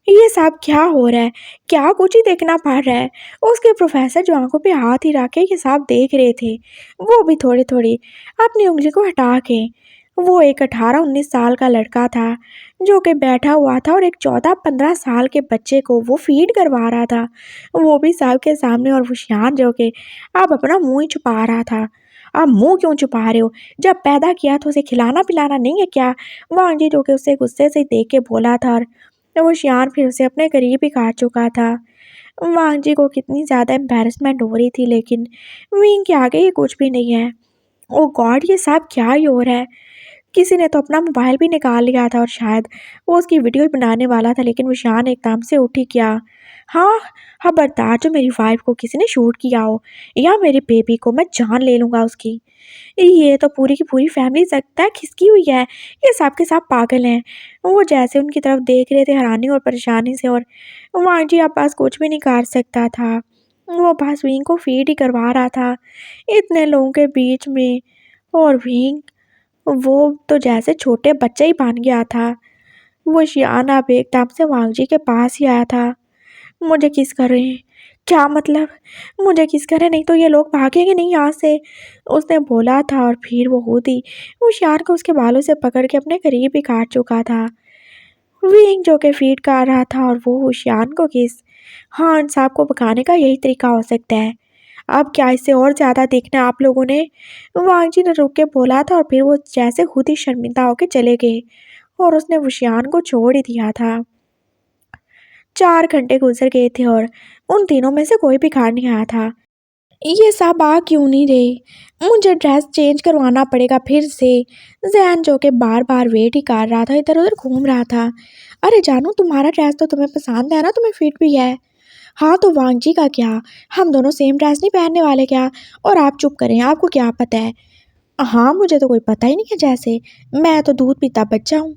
ये सब क्या हो रहा है? क्या कुछ ही देखना पड़ रहा है? उसके प्रोफेसर जो आंखों पे हाथ ही रखे ये सब देख रहे थे, वो भी थोड़ी थोड़ी अपनी उंगली को हटा के। वो एक 18-19 साल का लड़का था जो कि बैठा हुआ था और एक 14-15 साल के बच्चे को वो फीड करवा रहा था, वो भी सब के सामने। और वो शियान जो कि अब अपना मुंह ही छुपा रहा था। आप मुंह क्यों छुपा रहे हो? जब पैदा किया तो उसे खिलाना पिलाना नहीं है क्या? वांग जी जो कि उससे गुस्से से देख के बोला था और तो वो शियान फिर उसे अपने करीब ही काट चुका था। वांग जी को कितनी ज़्यादा एम्बैरेसमेंट हो रही थी, लेकिन विंग के आगे ये कुछ भी नहीं है। ओह गॉड, ये सब क्या ही हो रहा है? किसी ने तो अपना मोबाइल भी निकाल लिया था और शायद वो उसकी वीडियो ही बनाने वाला था, लेकिन वो शान एकदम से उठ ही गया। हाँ, खबरदार जो मेरी वाइफ को किसी ने शूट किया हो या मेरे बेबी को, मैं जान ले लूँगा उसकी। ये तो पूरी की पूरी फैमिली लगता है खिसकी हुई है। ये सब के सब पागल हैं। वो जैसे उनकी तरफ देख रहे थे हैरानी और परेशानी से, और वांग जी अब बस कुछ भी नहीं कर सकता था। वो बस विंग को फीड ही करवा रहा था इतने लोगों के बीच में। और विंग, वो तो जैसे छोटे बच्चे ही बन गया था। वो शियान अब एकदम से वांग जी के पास ही आया था। मुझे किस कर रहे हैं? क्या मतलब? मुझे किस कर रहे हैं? नहीं तो ये लोग भागेंगे नहीं यहाँ से, उसने बोला था। और फिर वो खुद ही वो शियान को उसके बालों से पकड़ के अपने करीब ही काट चुका था। विंग जो कि फीड कर रहा था और वो होशियार को किस। हाँ, इंसाफ को पकाने का यही तरीका हो सकता है। अब क्या इससे और ज़्यादा देखना आप लोगों ने? वांग जी ने रुक के बोला था और फिर वो जैसे खुद ही शर्मिंदा होके चले गए और उसने वशियान को छोड़ ही दिया था। 4 घंटे गुजर गए थे और उन तीनों में से कोई भी घर नहीं आया था। ये सब आ क्यों नहीं रहे? मुझे ड्रेस चेंज करवाना पड़ेगा फिर से। जैन जो कि बार बार वेट ही कर रहा था, इधर उधर घूम रहा था। अरे जानू, तुम्हारा ड्रेस तो तुम्हें पसंद है ना, तुम्हें फिट भी है। हाँ तो वांगजी का क्या? हम दोनों सेम ड्रेस नहीं पहनने वाले क्या? और आप चुप करें, आपको क्या पता है? हाँ, मुझे तो कोई पता ही नहीं है, जैसे मैं तो दूध पीता बच्चा हूँ।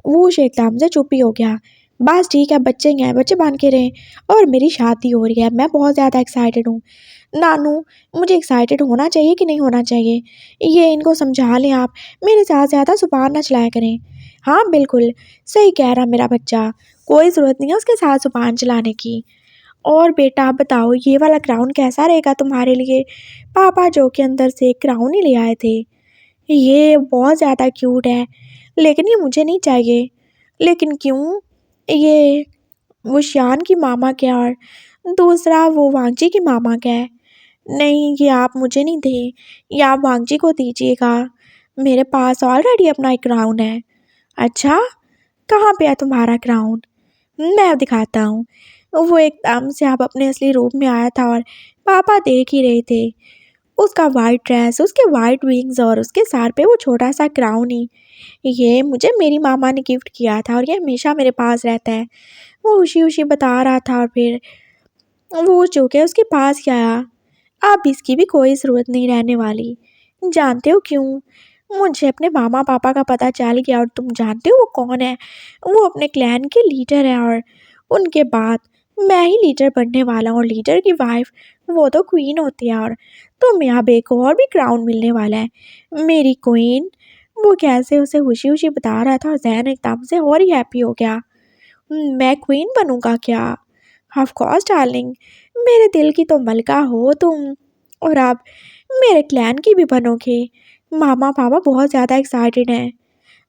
वो एकदम से चुप ही हो गया। बस ठीक है, बच्चे हैं, बच्चे बन के रहें। और मेरी शादी हो रही है, मैं बहुत ज़्यादा एक्साइटेड हूँ। नानू, मुझे एक्साइटेड होना चाहिए कि नहीं होना चाहिए? ये इनको समझा लें आप, मेरे साथ ज़्यादा ज़ुबान ना चलाया करें। हाँ, बिल्कुल, सही कह रहा मेरा बच्चा, कोई ज़रूरत नहीं है उसके साथ ज़ुबान चलाने की। और बेटा आप बताओ, ये वाला क्राउन कैसा रहेगा तुम्हारे लिए? पापा जो कि अंदर से क्राउन ही ले आए थे। ये बहुत ज़्यादा क्यूट है, लेकिन ये मुझे नहीं चाहिए। लेकिन क्यों? ये वो शियान की मामा क्या और दूसरा वो वांगजी की मामा क्या है? नहीं, ये आप मुझे नहीं दें, ये आप वांगजी को दीजिएगा। मेरे पास ऑलरेडी अपना एक क्राउन है। अच्छा, कहाँ पे है तुम्हारा क्राउन? मैं दिखाता हूँ। वो एकदम से आप अपने असली रूप में आया था और पापा देख ही रहे थे। उसका वाइट ड्रेस, उसके वाइट विंग्स और उसके सर पे वो छोटा सा क्राउन ही। ये मुझे मेरी मामा ने गिफ्ट किया था और ये हमेशा मेरे पास रहता है। वो खुशी-खुशी बता रहा था और फिर वो जो है उसके पास ही आया। अब इसकी भी कोई ज़रूरत नहीं रहने वाली। जानते हो क्यों? मुझे अपने मामा-पापा का पता चल गया और तुम जानते हो वो कौन है? वो अपने क्लैन के लीडर हैं और उनके बाद मैं ही लीडर बनने वाला हूँ और लीडर की वाइफ़ वो तो क्वीन होती है और तुम्हें अब एक और भी क्राउन मिलने वाला है, मेरी क्वीन। वो कैसे उसे खुशी-खुशी बता रहा था और ज़ैन एकदम से और ही हैप्पी हो गया। मैं क्वीन बनूँगा क्या? ऑफ़ कोर्स डार्लिंग, मेरे दिल की तो मलका हो तुम और आप मेरे क्लैन की भी बनोगे। मामा-पापा बहुत ज़्यादा एक्साइटेड हैं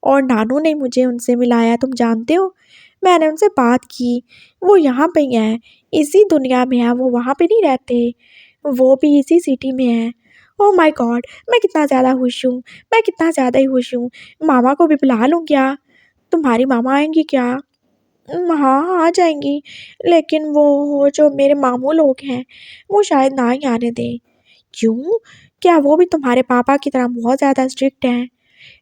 और नानू ने मुझे उनसे मिलाया, तुम जानते हो? मैंने उनसे बात की, वो यहाँ पे ही हैं, इसी दुनिया में हैं, वो वहाँ पे नहीं रहते, वो भी इसी सिटी में हैं। Oh my God! मैं कितना ज़्यादा खुश हूँ, मैं कितना ज़्यादा ही खुश हूँ। मामा को भी बुला लूँ क्या? तुम्हारी मामा आएँगी क्या? हाँ, आ जाएँगी, लेकिन वो जो मेरे मामू लोग हैं, वो शायद ना ही आने दें। क्यों? क्या वो भी तुम्हारे पापा की तरह बहुत ज़्यादा स्ट्रिक्ट हैं?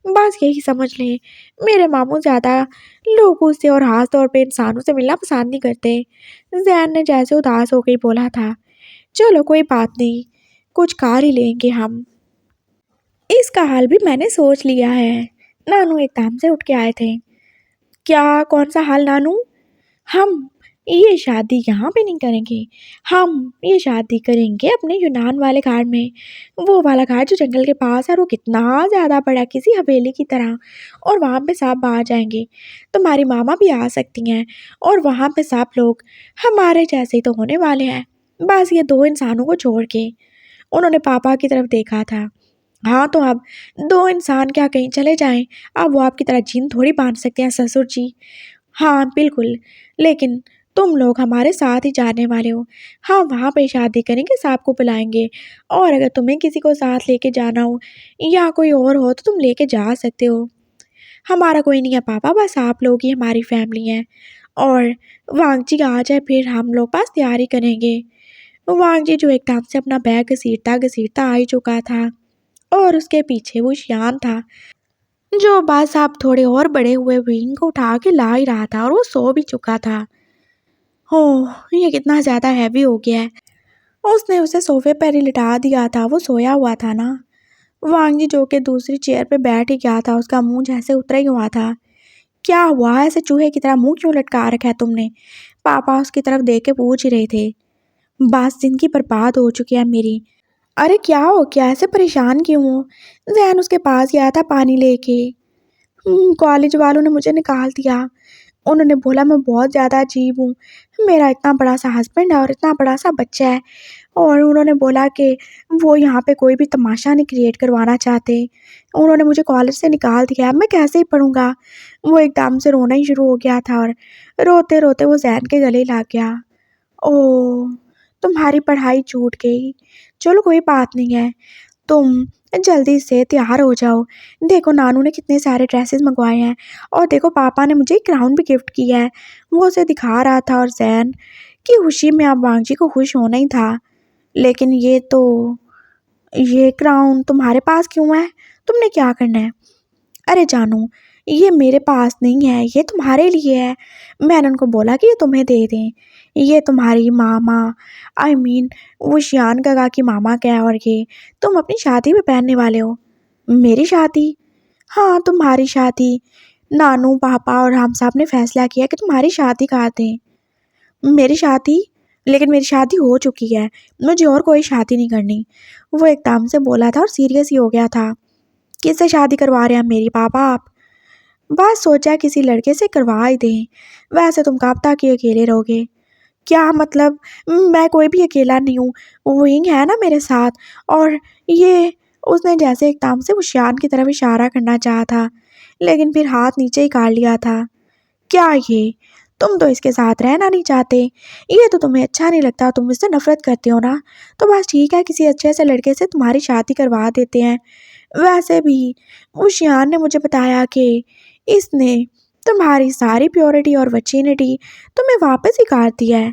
बस यही समझ लें, मेरे मामू ज़्यादा लोगों से और ख़ास तौर पे इंसानों से मिलना पसंद नहीं करते। ज़ैन ने जैसे उदास होके बोला था, चलो कोई बात नहीं, कुछ कर ही लेंगे हम। इसका हल भी मैंने सोच लिया है। नानू एकदम से उठ के आए थे। क्या? कौन सा हल नानू? हम ये शादी यहाँ पे नहीं करेंगे, हम ये शादी करेंगे अपने यूनान वाले घर में। वो वाला घर जो जंगल के पास है और वो कितना ज़्यादा बड़ा है, किसी हवेली की तरह। और वहाँ पे सब आ जाएंगे, तुम्हारी मामा भी आ सकती हैं और वहाँ पे सब लोग हमारे जैसे ही तो होने वाले हैं, बस ये दो इंसानों को छोड़ के। उन्होंने पापा की तरफ देखा था। हाँ, तो अब दो इंसान क्या कहीं चले जाएं, अब वो आपकी तरह जीन थोड़ी बांध सकते हैं ससुर जी। हाँ, बिल्कुल, लेकिन तुम लोग हमारे साथ ही जाने वाले हो। हाँ, वहाँ पे शादी करेंगे, सबको बुलाएँगे और अगर तुम्हें किसी को साथ लेके जाना हो या कोई और हो तो तुम लेके जा सकते हो। हमारा कोई नहीं है पापा, बस आप लोग ही हमारी फैमिली हैं और वांगजी आ जाए फिर हम लोग बस तैयारी करेंगे। वांगजी जो एकदम से अपना बैग घसीटता-घसीटता आ ही चुका था और उसके पीछे वो शियान था, जो बस अब थोड़े और बड़े हुए विंग को उठा के ला ही रहा था और वो सो भी चुका था। ओह! ये कितना ज़्यादा हेवी हो गया है। उसने उसे सोफ़े पर ही लिटा दिया था, वो सोया हुआ था ना। वांगजी जो कि दूसरी चेयर पे बैठ ही गया था, उसका मुँह जैसे उतरा ही हुआ था। क्या हुआ? ऐसे चूहे की तरह मुँह क्यों लटका रखा है तुमने? पापा उसकी तरफ देख के पूछ ही रहे थे। बस ज़िंदगी बर्बाद हो चुकी है मेरी। अरे क्या हो गया? ऐसे परेशान क्यों हो? ज़ैन उसके पास गया था पानी लेके। कॉलेज वालों ने मुझे निकाल दिया। उन्होंने बोला मैं बहुत ज़्यादा अजीब हूँ। मेरा इतना बड़ा-सा हस्बैंड है और इतना बड़ा-सा बच्चा है और उन्होंने बोला कि वो यहाँ पे कोई भी तमाशा नहीं क्रिएट करवाना चाहते। उन्होंने मुझे कॉलेज से निकाल दिया, अब मैं कैसे ही पढ़ूँगा? वो एकदम से रोना ही शुरू हो गया था और रोते-रोते वो ज़ैन के गले लग गया। ओह! तुम्हारी पढ़ाई छूट गई। चलो कोई बात नहीं है, तुम जल्दी से तैयार हो जाओ। देखो नानू ने कितने सारे ड्रेसेस मँगवाए हैं और देखो पापा ने मुझे एक क्राउन भी गिफ्ट किया है। वो उसे दिखा रहा था और ज़ैन की खुशी में अब वांगजी को खुश होना ही था। लेकिन ये क्राउन तुम्हारे पास क्यों है? तुमने क्या करना है? अरे जानू, ये मेरे पास नहीं है, ये तुम्हारे लिए है। मैंने उनको बोला कि ये तुम्हें दे दें। ये तुम्हारी मामा आई मीन वो शियान काका की मामा का है और ये तुम अपनी शादी में पहनने वाले हो। मेरी शादी? हाँ, तुम्हारी शादी। नानू पापा और हम सब ने फैसला किया कि तुम्हारी शादी कर दें। मेरी शादी? लेकिन मेरी शादी हो चुकी है, मुझे और कोई शादी नहीं करनी। वो एकदम से बोला था और सीरियस ही हो गया था। किससे शादी करवा रहे हैं मेरी पापा आप? बस सोचा किसी लड़के से करवा ही दें। वैसे तुम कब तक ही अकेले रहोगे? क्या मतलब? मैं कोई भी अकेला नहीं हूँ, विंग है ना मेरे साथ। और ये, उसने जैसे एकदम से उशियान की तरफ इशारा करना चाहा था, लेकिन फिर हाथ नीचे ही कर लिया था। क्या ये? तुम तो इसके साथ रहना नहीं चाहते, ये तो तुम्हें अच्छा नहीं लगता, तुम इससे नफरत करते हो ना। तो बस ठीक है, किसी अच्छे से लड़के से तुम्हारी शादी करवा देते हैं। वैसे भी उशियान ने मुझे बताया कि इसने तुम्हारी सारी प्योरिटी और वर्जिनिटी तुम्हें वापस ही कर दिया है।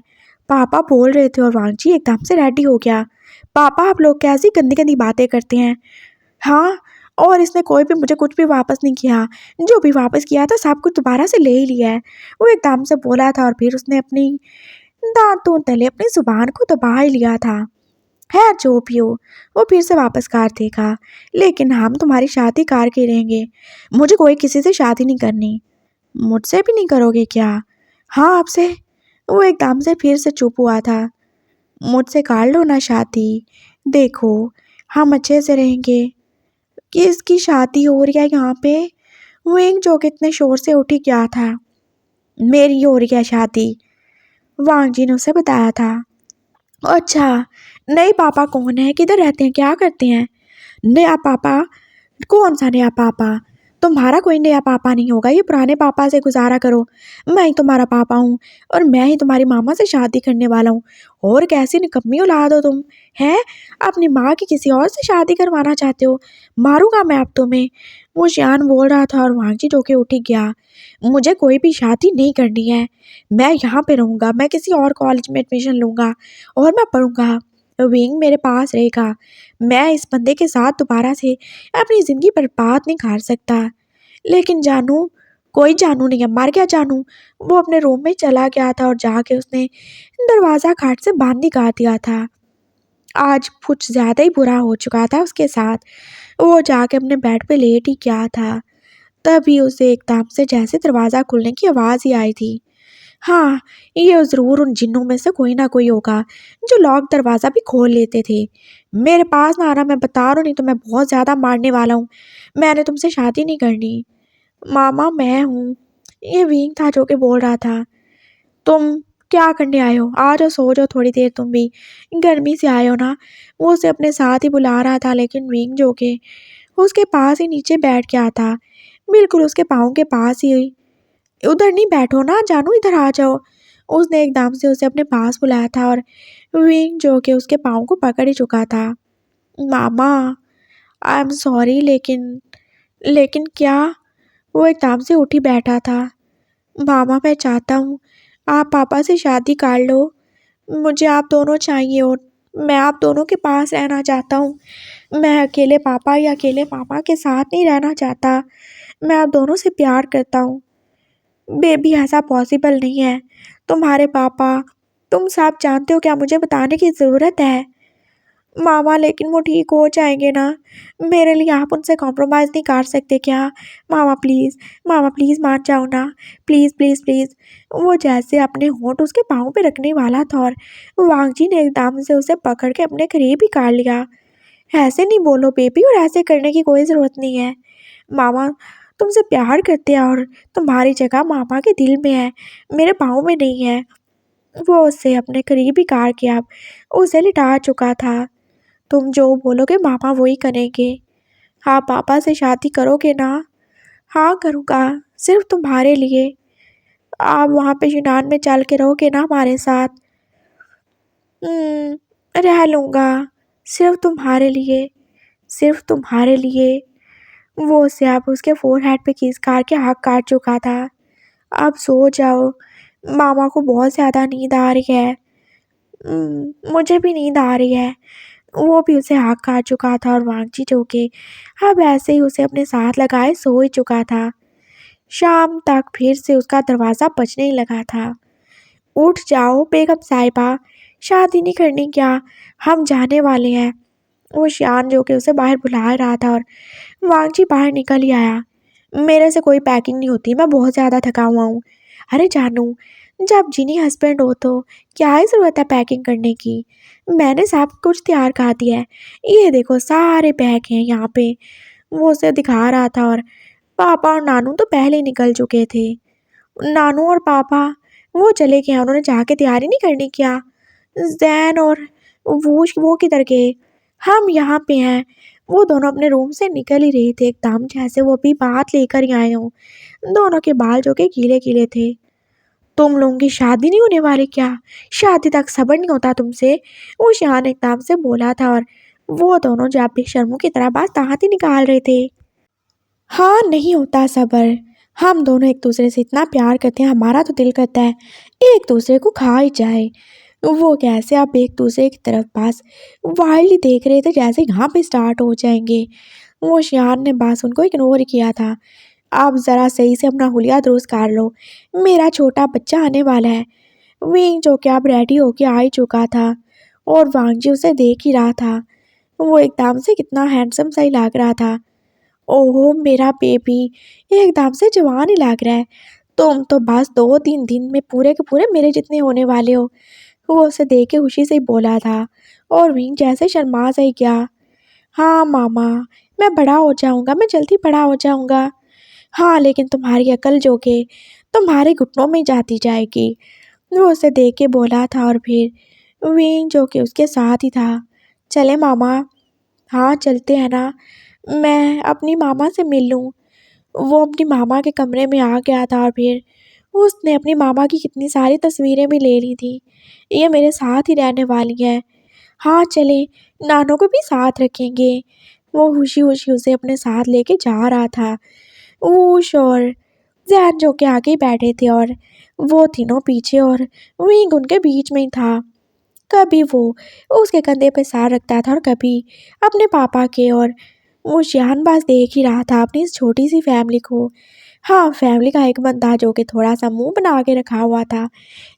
पापा बोल रहे थे और वांगजी एकदम से रेडी हो गया। पापा आप लोग कैसी गंदी गंदी बातें करते हैं? हाँ, और इसने कोई भी मुझे कुछ भी वापस नहीं किया। जो भी वापस किया था सब कुछ दोबारा से ले ही लिया है। वो एकदम से बोला था और फिर उसने अपनी दांतों तले अपनी जुबान को दबा ही लिया था। है जो भी हो, वो फिर से वापस कर देगा, लेकिन हम तुम्हारी शादी कर के रहेंगे। मुझे कोई किसी से शादी नहीं करनी। मुझसे भी नहीं करोगे क्या? हाँ, आपसे। वो एकदम से फिर से चुप हुआ था। मुझसे कर लो ना शादी, देखो हम अच्छे से रहेंगे। किसकी शादी हो रही है यहाँ पे? विंग जो कितने शोर से उठी क्या था। मेरी हो रही है शादी, वांग जी ने उसे बताया था। अच्छा, नए पापा कौन है, किधर रहते हैं, क्या करते हैं? नया पापा? कौन सा नया पापा? तुम्हारा कोई नया पापा नहीं होगा, ये पुराने पापा से गुजारा करो। मैं ही तुम्हारा पापा हूँ और मैं ही तुम्हारी मामा से शादी करने वाला हूँ। और कैसी निकम्मी औलाद हो तुम, हैं? अपनी माँ की किसी और से शादी करवाना चाहते हो? मारूंगा मैं अब तुम्हें। वो शियान बोल रहा था और वांगजी जो के उठ ही गया। मुझे कोई भी शादी नहीं करनी है, मैं यहाँ पे रहूँगा, मैं किसी और कॉलेज में एडमिशन लूँगा और मैं पढ़ूँगा। विंग मेरे पास रहेगा। मैं इस बंदे के साथ दोबारा से अपनी ज़िंदगी बर्बाद नहीं कर सकता। लेकिन जानू? कोई जानू नहीं है, मर गया जानू। वो अपने रूम में चला गया था और जाके उसने दरवाज़ा खाट से बंद ही कर दिया था। आज कुछ ज़्यादा ही बुरा हो चुका था उसके साथ। वो जाके अपने बेड पे लेट ही गया था। तभी उसे एकदम से जैसे दरवाज़ा खुलने की आवाज़ ही आई थी। हाँ, ये ज़रूर उन जिन्नों में से कोई ना कोई होगा जो लॉक दरवाज़ा भी खोल लेते थे। मेरे पास ना आना, मैं बता रहा हूँ, नहीं तो मैं बहुत ज़्यादा मारने वाला हूँ। मैंने तुमसे शादी नहीं करनी। मामा मैं हूँ, ये विंग था जो कि बोल रहा था। तुम क्या करने आए हो? आ जाओ, सो जाओ थोड़ी देर तुम भी, गर्मी से आए हो ना। वो उसे अपने साथ ही बुला रहा था, लेकिन विंग जो कि उसके पास ही नीचे बैठ गया था, बिल्कुल उसके पाँव के पास ही। उधर नहीं बैठो ना जानू, इधर आ जाओ। उसने एकदम से उसे अपने पास बुलाया था और विंग जो कि उसके पाँव को पकड़ ही चुका था। मामा, आई एम सॉरी, लेकिन लेकिन क्या? वो एकदम से उठ ही बैठा था। मामा मैं चाहता हूँ आप पापा से शादी कर लो। मुझे आप दोनों चाहिए और मैं आप दोनों के पास रहना चाहता हूँ। मैं अकेले पापा या अकेले मामा के साथ नहीं रहना चाहता। मैं आप दोनों से प्यार करता हूँ। बेबी ऐसा पॉसिबल नहीं है। तुम्हारे पापा, तुम सब जानते हो, क्या मुझे बताने की ज़रूरत है? मामा लेकिन वो ठीक हो जाएंगे ना, मेरे लिए आप उनसे कॉम्प्रोमाइज़ नहीं कर सकते क्या? मामा प्लीज़, मामा प्लीज़ मान जाओ ना, प्लीज़ प्लीज़ प्लीज़। वो जैसे अपने होंठ उसके पाँव पे रखने वाला था और वांगजी ने एकदम से उसे पकड़ के अपने करीब ही कर लिया। ऐसे नहीं बोलो बेबी, और ऐसे करने की कोई ज़रूरत नहीं है। मामा तुमसे प्यार करते हैं और तुम्हारी जगह मामा के दिल में है, मेरे पाँव में नहीं है। वो उसे अपने करीब ही कार के अब उसे लिटा चुका था। तुम जो बोलोगे मामा वही करेंगे। हाँ, पापा से शादी करोगे ना? हाँ करूँगा, सिर्फ तुम्हारे लिए। आप वहाँ पे यूनान में चल के रहोगे ना हमारे साथ? रह लूँगा, सिर्फ तुम्हारे लिए, सिर्फ तुम्हारे लिए। वो उसे अब उसके फोरहेड पे किस कार के हाथ काट चुका था। अब सो जाओ, मामा को बहुत ज़्यादा नींद आ रही है। मुझे भी नींद आ रही है। वो भी उसे हाथ काट चुका था और वांगजी जो कि अब ऐसे ही उसे अपने साथ लगाए सो ही चुका था। शाम तक फिर से उसका दरवाज़ा बजने ही लगा था। उठ जाओ बेगम साहिबा, शादी नहीं करनी क्या? हम जाने वाले हैं। वो शियान जो कि उसे बाहर बुला रहा था और वांगजी बाहर निकल ही आया। मेरे से कोई पैकिंग नहीं होती, मैं बहुत ज़्यादा थका हुआ हूँ। अरे जानू, जब जिनी हस्बैंड हो तो क्या ही ज़रूरत है पैकिंग करने की। मैंने सब कुछ तैयार कर दिया है। ये देखो सारे बैग हैं यहाँ पे। वो उसे दिखा रहा था और पापा और नानू तो पहले ही निकल चुके थे। नानू और पापा वो चले गए, उन्होंने जाके तैयारी नहीं करनी क्या? ज़ैन और वो किधर गए? हम यहाँ पे हैं। वो दोनों अपने रूम से निकल ही रहे थे एकदम जैसे वो अभी बात लेकर ही आए हों। दोनों के बाल जो कि गीले-गीले थे। तुम लोगों की शादी नहीं होने वाली क्या? शादी तक सब्र नहीं होता तुमसे? वो शान एकदम से बोला था और वो दोनों जब बेशर्मों की तरह बात ताहती निकाल रहे थे। हाँ, नहीं होता सब्र। हम दोनों एक दूसरे से इतना प्यार करते हैं, हमारा तो दिल करता है एक दूसरे को खा ही जाए। वो कैसे आप एक दूसरे की तरफ पास वाइल्डली देख रहे थे जैसे यहाँ पे स्टार्ट हो जाएंगे। वो शियान ने बस उनको इग्नोर किया था। आप ज़रा सही से अपना हुलिया दुरुस्त कर लो, मेरा छोटा बच्चा आने वाला है। विंग जो कि अब रेडी होके आ ही चुका था और वांगजी उसे देख ही रहा था। वो एकदम से कितना हैंडसम सा ही लग रहा था। ओहो मेरा बेबी एकदम से जवान ही लग रहा है। तुम तो बस 2-3 दिन में पूरे के पूरे मेरे जितने होने वाले हो। वो उसे देख के खुशी से ही बोला था और विंग जैसे शर्मा सा ही गया। हाँ मामा, मैं बड़ा हो जाऊंगा, मैं जल्दी बड़ा हो जाऊंगा। हाँ लेकिन तुम्हारी अकल जो के तुम्हारे घुटनों में जाती जाएगी। वो उसे देख के बोला था और फिर विंग जो कि उसके साथ ही था। चले मामा। हाँ चलते हैं ना, मैं अपनी मामा से मिल लूँ। वो अपनी मामा के कमरे में आ गया था और फिर उसने अपनी मामा की कितनी सारी तस्वीरें भी ले ली थी। ये मेरे साथ ही रहने वाली है। हाँ चले, नानू को भी साथ रखेंगे। वो खुशी खुशी उसे अपने साथ लेके जा रहा था। ऊश और जैन जो के आगे ही बैठे थे और वो तीनों पीछे और विंग उनके बीच में ही था। कभी वो उसके कंधे पे सर रखता था और कभी अपने पापा के, और वो शियान बस देख ही रहा था अपनी इस छोटी सी फैमिली को। हाँ फैमिली का एक बंदा जो कि थोड़ा सा मुंह बना के रखा हुआ था,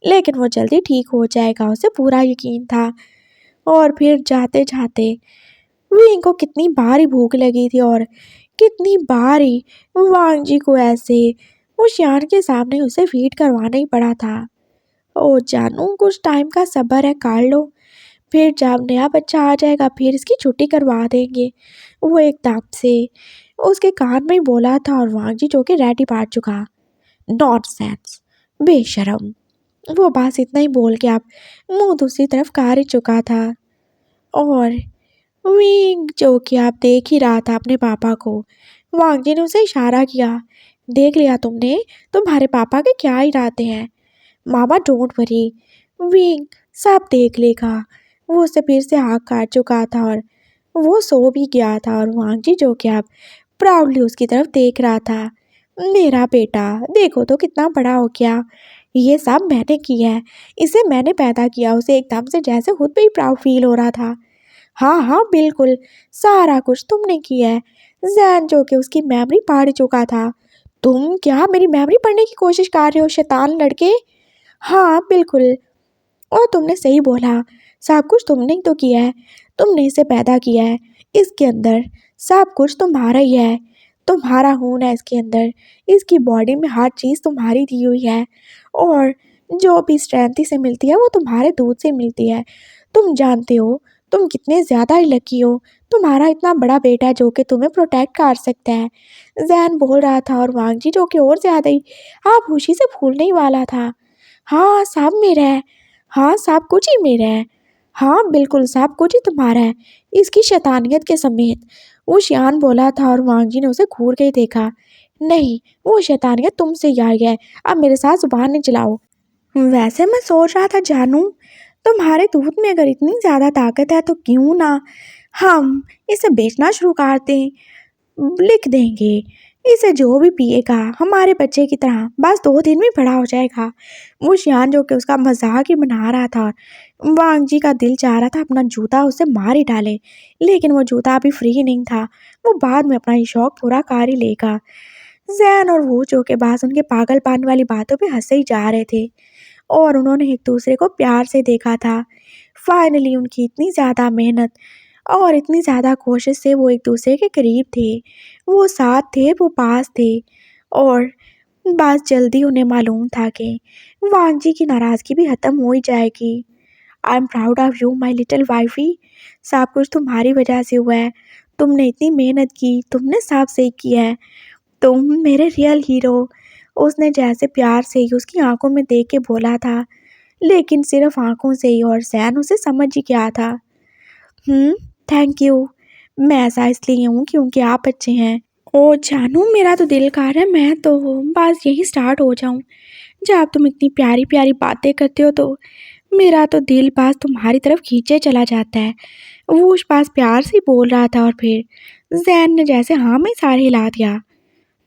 लेकिन वो जल्दी ठीक हो जाएगा उसे पूरा यकीन था। और फिर जाते जाते विंग को कितनी बार ही भूख लगी थी और कितनी बार ही वांग जी को ऐसे वो शियान के सामने उसे फीड करवाना ही पड़ा था। ओ जानू कुछ टाइम का सब्र है, कर लो। फिर जब नया बच्चा आ जाएगा फिर इसकी छुट्टी करवा देंगे। वो एकदम से उसके कान में ही बोला था और वांग जी जो कि रेडी पाट चुका। नॉनसेंस, बेशरम। वो बस इतना ही बोल के अब मुंह दूसरी तरफ कार ही चुका था। और विंग जो कि आप देख ही रहा था अपने पापा को। वांग जी ने उसे इशारा किया। देख लिया तुमने, तुम्हारे पापा के क्या इरादे हैं। मामा डोंट वरी, विंग सब देख लेगा। वो उसे फिर से आँख काट चुका था और वो सो भी गया था और वांगजी जो कि अब प्राउडली उसकी तरफ देख रहा था। मेरा बेटा देखो तो कितना बड़ा हो गया। ये सब मैंने किया है, इसे मैंने पैदा किया। उसे एकदम से जैसे खुद पे ही प्राउड फील हो रहा था। हाँ हाँ बिल्कुल, सारा कुछ तुमने किया है। जैन जो कि उसकी मेमोरी पढ़ चुका था। तुम क्या मेरी मेमोरी पढ़ने की कोशिश कर रहे हो शैतान लड़के? हाँ बिल्कुल, और तुमने सही बोला, सब कुछ तुमने ही तो किया है। तुमने इसे पैदा किया है, इसके अंदर सब कुछ तुम्हारा ही है। तुम्हारा खून है इसके अंदर, इसकी बॉडी में हर चीज़ तुम्हारी दी हुई है। और जो भी स्ट्रेंथ इसे मिलती है वो तुम्हारे दूध से मिलती है। तुम जानते हो तुम कितने ज़्यादा ही लकी हो, तुम्हारा इतना बड़ा बेटा है जो कि तुम्हें प्रोटेक्ट कर सकता है। जैन बोल रहा था और वांगजी जो कि और ज़्यादा ही आप खुशी से फूलने ही वाला था। हाँ सब मेरा है, हाँ सब कुछ ही मेरा है। हाँ बिल्कुल सब कुछ ही तुम्हारा है, इसकी शैतानियत के समेत। वो शियान बोला था और वांगजी ने उसे घूर के ही देखा। नहीं, वो शैतानियत तुमसे ही आई है, अब मेरे साथ जुबान नहीं चलाओ। वैसे मैं सोच रहा था जानू, तुम्हारे दूध में अगर इतनी ज़्यादा ताकत है तो क्यों ना हम इसे बेचना शुरू कर दें। लिख देंगे, इसे जो भी पिएगा हमारे बच्चे की तरह बस 2 दिन में बड़ा हो जाएगा। वो शियान जो कि उसका मजाक ही बना रहा था। वांग जी का दिल चाह रहा था अपना जूता उसे मार ही डाले, लेकिन वो जूता अभी फ्री नहीं था, वो बाद में अपना ये शौक पूरा कर ही लेगा। जैन और वो जो के पास उनके पागलपन वाली बातों पे हंसे ही जा रहे थे और उन्होंने एक दूसरे को प्यार से देखा था। फाइनली उनकी इतनी ज़्यादा मेहनत और इतनी ज़्यादा कोशिश से वो एक दूसरे के करीब थे वो साथ थे, वो पास थे। और बस जल्दी उन्हें मालूम था कि वांग जी की नाराज़गी भी ख़त्म हो ही जाएगी। I am proud of you my little wifey. सब कुछ तुम्हारी वजह से हुआ है। तुमने इतनी मेहनत की, तुमने सब सही किया है। तुम मेरे रियल हीरो। उसने जैसे प्यार से ही उसकी आंखों में देख के बोला था, लेकिन सिर्फ आंखों से ही, और जैन उसे समझ ही गया था। Thank you. मैं ऐसा इसलिए हूँ क्योंकि आप अच्छे हैं। ओ जानू, मेरा तो दिल कर रहा है मैं तो बस यही स्टार्ट हो जाऊँ। जब तुम इतनी प्यारी प्यारी बातें करते हो तो मेरा तो दिल बस तुम्हारी तरफ खींचे चला जाता है। वो उस पास प्यार से बोल रहा था और फिर जैन ने जैसे हाँ में सारे हिला दिया।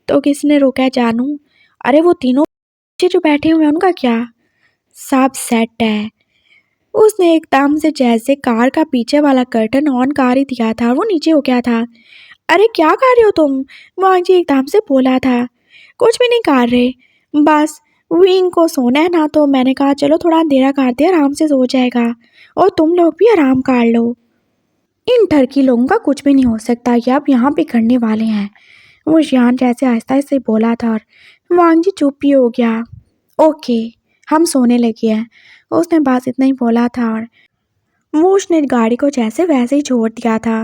तो किसने रोका है जानू? अरे वो तीनों बच्चे जो बैठे हुए हैं उनका क्या? सब सेट है। उसने एकदम से जैसे कार का पीछे वाला कर्टन ऑन कर ही दिया था, वो नीचे हो गया था। अरे क्या कर रहे हो तुम? वांग जी एकदम से बोला था। कुछ भी नहीं कर रहे, बस विंग को सोना है ना, तो मैंने कहा चलो थोड़ा अंधेरा कर दे, आराम से सो जाएगा और तुम लोग भी आराम कर लो। इन टर्की लोगों का कुछ भी नहीं हो सकता, ये अब यहाँ पे करने वाले हैं। वो शियान जैसे आहिस्ता से बोला था और वांग जी चुप ही हो गया। ओके, हम सोने लगे हैं। उसने बस इतना ही बोला था और वो उसने गाड़ी को जैसे वैसे ही छोड़ दिया था।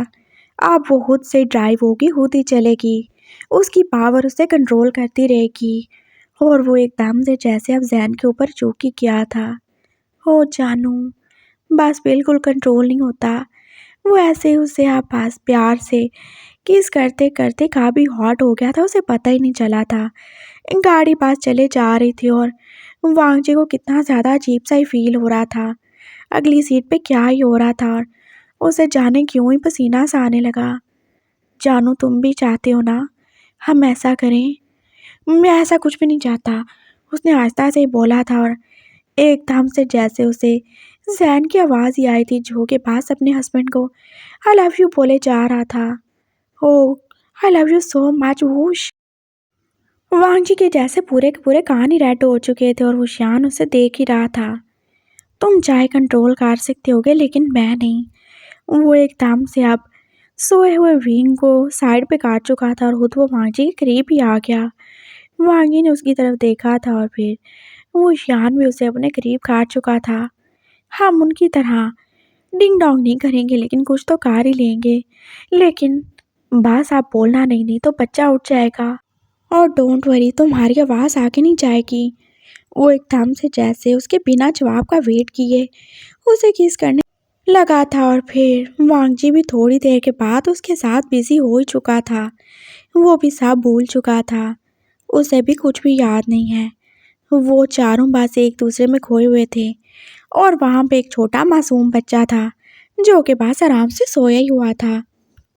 अब वो खुद से ड्राइव होगी, खुद ही चलेगी। उसकी पावर उसे कंट्रोल करती रहेगी। और वो एकदम से जैसे अब जैन के ऊपर चौकी किया था। हो जानू, बस बिल्कुल कंट्रोल नहीं होता। वो ऐसे ही उसे आप पास प्यार से किस करते करते काफ़ी हॉट हो गया था, उसे पता ही नहीं चला था। गाड़ी पास चले जा रही थी और वांगजी को कितना ज़्यादा अजीब सा ही फील हो रहा था। अगली सीट पे क्या ही हो रहा था और उसे जाने क्यों ही पसीना सा आने लगा। जानू, तुम भी चाहते हो ना हम ऐसा करें? मैं ऐसा कुछ भी नहीं चाहता, उसने आहिस्ता से ही बोला था और एकदम से जैसे उसे जैन की आवाज़ ही आई थी जो के पास अपने हस्बैंड को आई लव यू बोले जा रहा था। Oh, I love you so much वूश। वांग जी के जैसे पूरे के पूरे कान ही रेड हो चुके थे और वुशियान उसे देख ही रहा था। तुम चाहे कंट्रोल कर सकते होगे लेकिन मैं नहीं। वो एकदम से अब सोए हुए विंग को साइड पे काट चुका था और खुद वो वांग जी के करीब ही आ गया। वांग जी ने उसकी तरफ देखा था और फिर वो शियान भी उसे अपने करीब काट चुका था। हम उनकी तरह डिंग डोंग नहीं करेंगे लेकिन कुछ तो कर ही लेंगे। लेकिन बस आप बोलना नहीं तो बच्चा उठ जाएगा। और डोंट वरी, तुम्हारी आवाज़ आगे नहीं जाएगी। वो एकदम से जैसे उसके बिना जवाब का वेट किए उसे किस करने लगा था और फिर वांग जी भी थोड़ी देर के बाद उसके साथ बिजी हो ही चुका था। वो भी सब भूल चुका था, उसे भी कुछ भी याद नहीं है। वो चारों बस एक दूसरे में खोए हुए थे और वहाँ पे एक छोटा मासूम बच्चा था जो के पास आराम से सोया ही हुआ था।